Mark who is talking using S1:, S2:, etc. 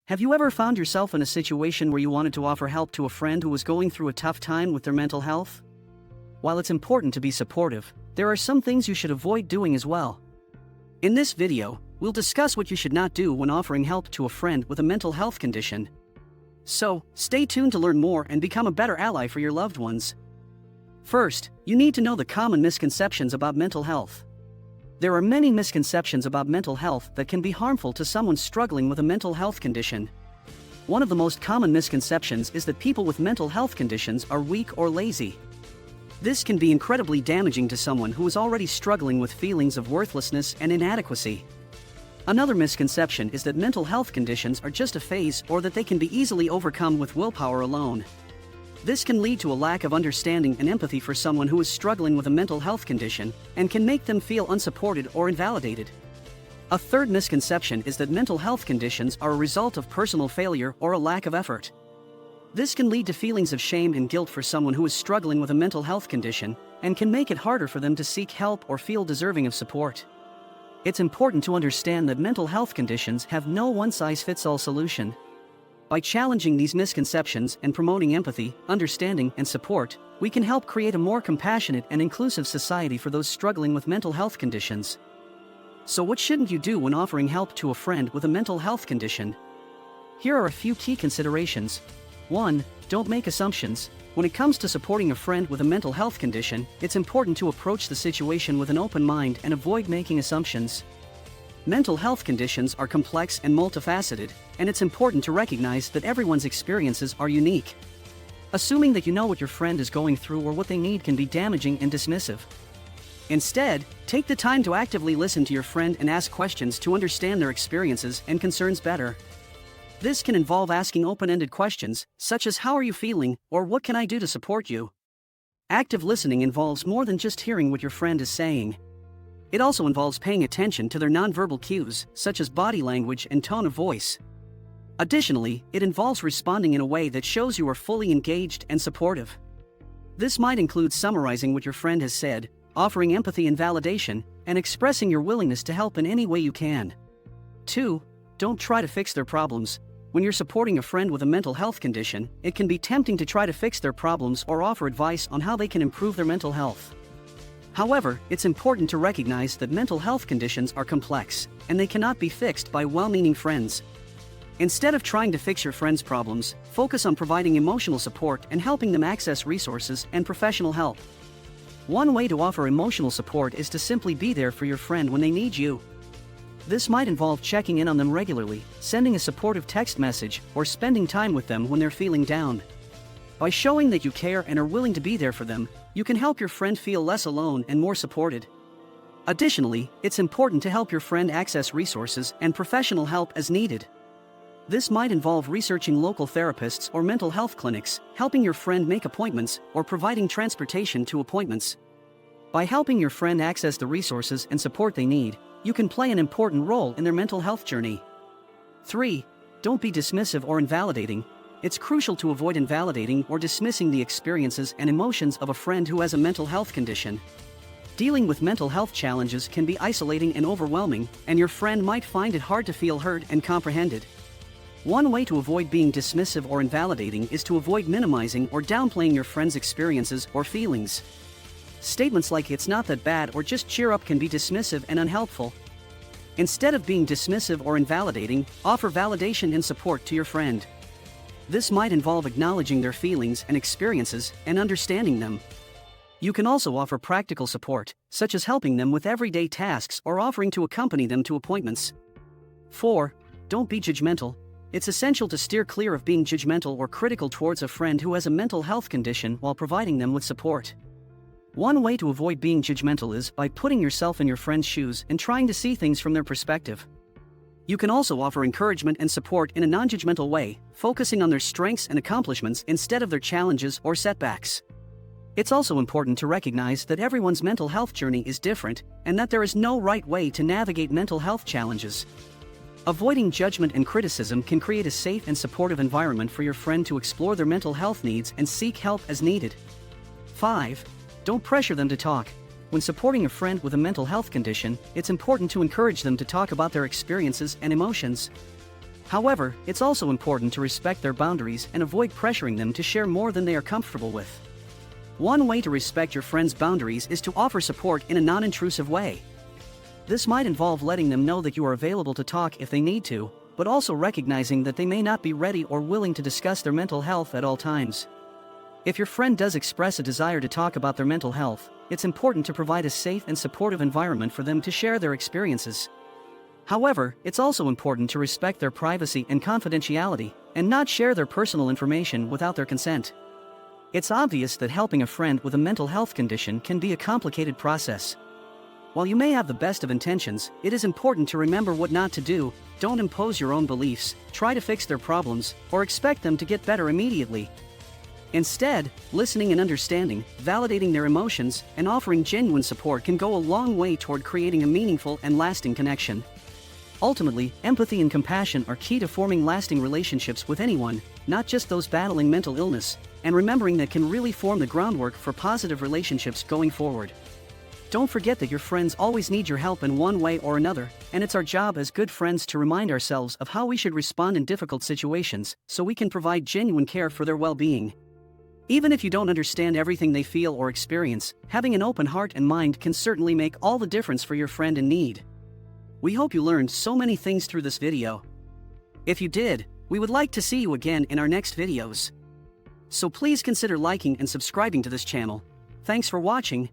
S1: Have you ever found yourself in a situation where you wanted to offer help to a friend who was going through a tough time with their mental health? While it's important to be supportive, there are some things you should avoid doing as well. In this video, we'll discuss what you should not do when offering help to a friend with a mental health condition. So, stay tuned to learn more and become a better ally for your loved ones. First, you need to know the common misconceptions about mental health. There are many misconceptions about mental health that can be harmful to someone struggling with a mental health condition. One of the most common misconceptions is that people with mental health conditions are weak or lazy. This can be incredibly damaging to someone who is already struggling with feelings of worthlessness and inadequacy. Another misconception is that mental health conditions are just a phase or that they can be easily overcome with willpower alone. This can lead to a lack of understanding and empathy for someone who is struggling with a mental health condition and can make them feel unsupported or invalidated. A third misconception is that mental health conditions are a result of personal failure or a lack of effort. This can lead to feelings of shame and guilt for someone who is struggling with a mental health condition and can make it harder for them to seek help or feel deserving of support. It's important to understand that mental health conditions have no one-size-fits-all solution. By challenging these misconceptions and promoting empathy, understanding, and support, we can help create a more compassionate and inclusive society for those struggling with mental health conditions. So what shouldn't you do when offering help to a friend with a mental health condition? Here are a few key considerations. 1. Don't make assumptions. When it comes to supporting a friend with a mental health condition, it's important to approach the situation with an open mind and avoid making assumptions. Mental health conditions are complex and multifaceted, and it's important to recognize that everyone's experiences are unique. Assuming that you know what your friend is going through or what they need can be damaging and dismissive. Instead, take the time to actively listen to your friend and ask questions to understand their experiences and concerns better. This can involve asking open-ended questions, such as "How are you feeling?" or "What can I do to support you?" Active listening involves more than just hearing what your friend is saying. It also involves paying attention to their nonverbal cues, such as body language and tone of voice. Additionally, it involves responding in a way that shows you are fully engaged and supportive. This might include summarizing what your friend has said, offering empathy and validation, and expressing your willingness to help in any way you can. 2. Don't try to fix their problems. When you're supporting a friend with a mental health condition, it can be tempting to try to fix their problems or offer advice on how they can improve their mental health. However, it's important to recognize that mental health conditions are complex, and they cannot be fixed by well-meaning friends. Instead of trying to fix your friend's problems, focus on providing emotional support and helping them access resources and professional help. One way to offer emotional support is to simply be there for your friend when they need you. This might involve checking in on them regularly, sending a supportive text message, or spending time with them when they're feeling down. By showing that you care and are willing to be there for them, you can help your friend feel less alone and more supported. Additionally, it's important to help your friend access resources and professional help as needed. This might involve researching local therapists or mental health clinics, helping your friend make appointments, or providing transportation to appointments. By helping your friend access the resources and support they need, you can play an important role in their mental health journey. 3. Don't be dismissive or invalidating. It's crucial to avoid invalidating or dismissing the experiences and emotions of a friend who has a mental health condition. Dealing with mental health challenges can be isolating and overwhelming, and your friend might find it hard to feel heard and comprehended. One way to avoid being dismissive or invalidating is to avoid minimizing or downplaying your friend's experiences or feelings. Statements like "It's not that bad" or "Just cheer up" can be dismissive and unhelpful. Instead of being dismissive or invalidating, offer validation and support to your friend. This might involve acknowledging their feelings and experiences and understanding them. You can also offer practical support, such as helping them with everyday tasks or offering to accompany them to appointments. 4. Don't be judgmental. It's essential to steer clear of being judgmental or critical towards a friend who has a mental health condition while providing them with support. One way to avoid being judgmental is by putting yourself in your friend's shoes and trying to see things from their perspective. You can also offer encouragement and support in a non-judgmental way, focusing on their strengths and accomplishments instead of their challenges or setbacks. It's also important to recognize that everyone's mental health journey is different, and that there is no right way to navigate mental health challenges. Avoiding judgment and criticism can create a safe and supportive environment for your friend to explore their mental health needs and seek help as needed. 5. Don't pressure them to talk. When supporting a friend with a mental health condition, it's important to encourage them to talk about their experiences and emotions. However, it's also important to respect their boundaries and avoid pressuring them to share more than they are comfortable with. One way to respect your friend's boundaries is to offer support in a non-intrusive way. This might involve letting them know that you are available to talk if they need to, but also recognizing that they may not be ready or willing to discuss their mental health at all times. If your friend does express a desire to talk about their mental health, it's important to provide a safe and supportive environment for them to share their experiences. However, it's also important to respect their privacy and confidentiality, and not share their personal information without their consent. It's obvious that helping a friend with a mental health condition can be a complicated process. While you may have the best of intentions, it is important to remember what not to do. Don't impose your own beliefs, try to fix their problems, or expect them to get better immediately. Instead, listening and understanding, validating their emotions, and offering genuine support can go a long way toward creating a meaningful and lasting connection. Ultimately, empathy and compassion are key to forming lasting relationships with anyone, not just those battling mental illness, and remembering that can really form the groundwork for positive relationships going forward. Don't forget that your friends always need your help in one way or another, and it's our job as good friends to remind ourselves of how we should respond in difficult situations so we can provide genuine care for their well-being. Even if you don't understand everything they feel or experience, having an open heart and mind can certainly make all the difference for your friend in need. We hope you learned so many things through this video. If you did, we would like to see you again in our next videos. So please consider liking and subscribing to this channel. Thanks for watching.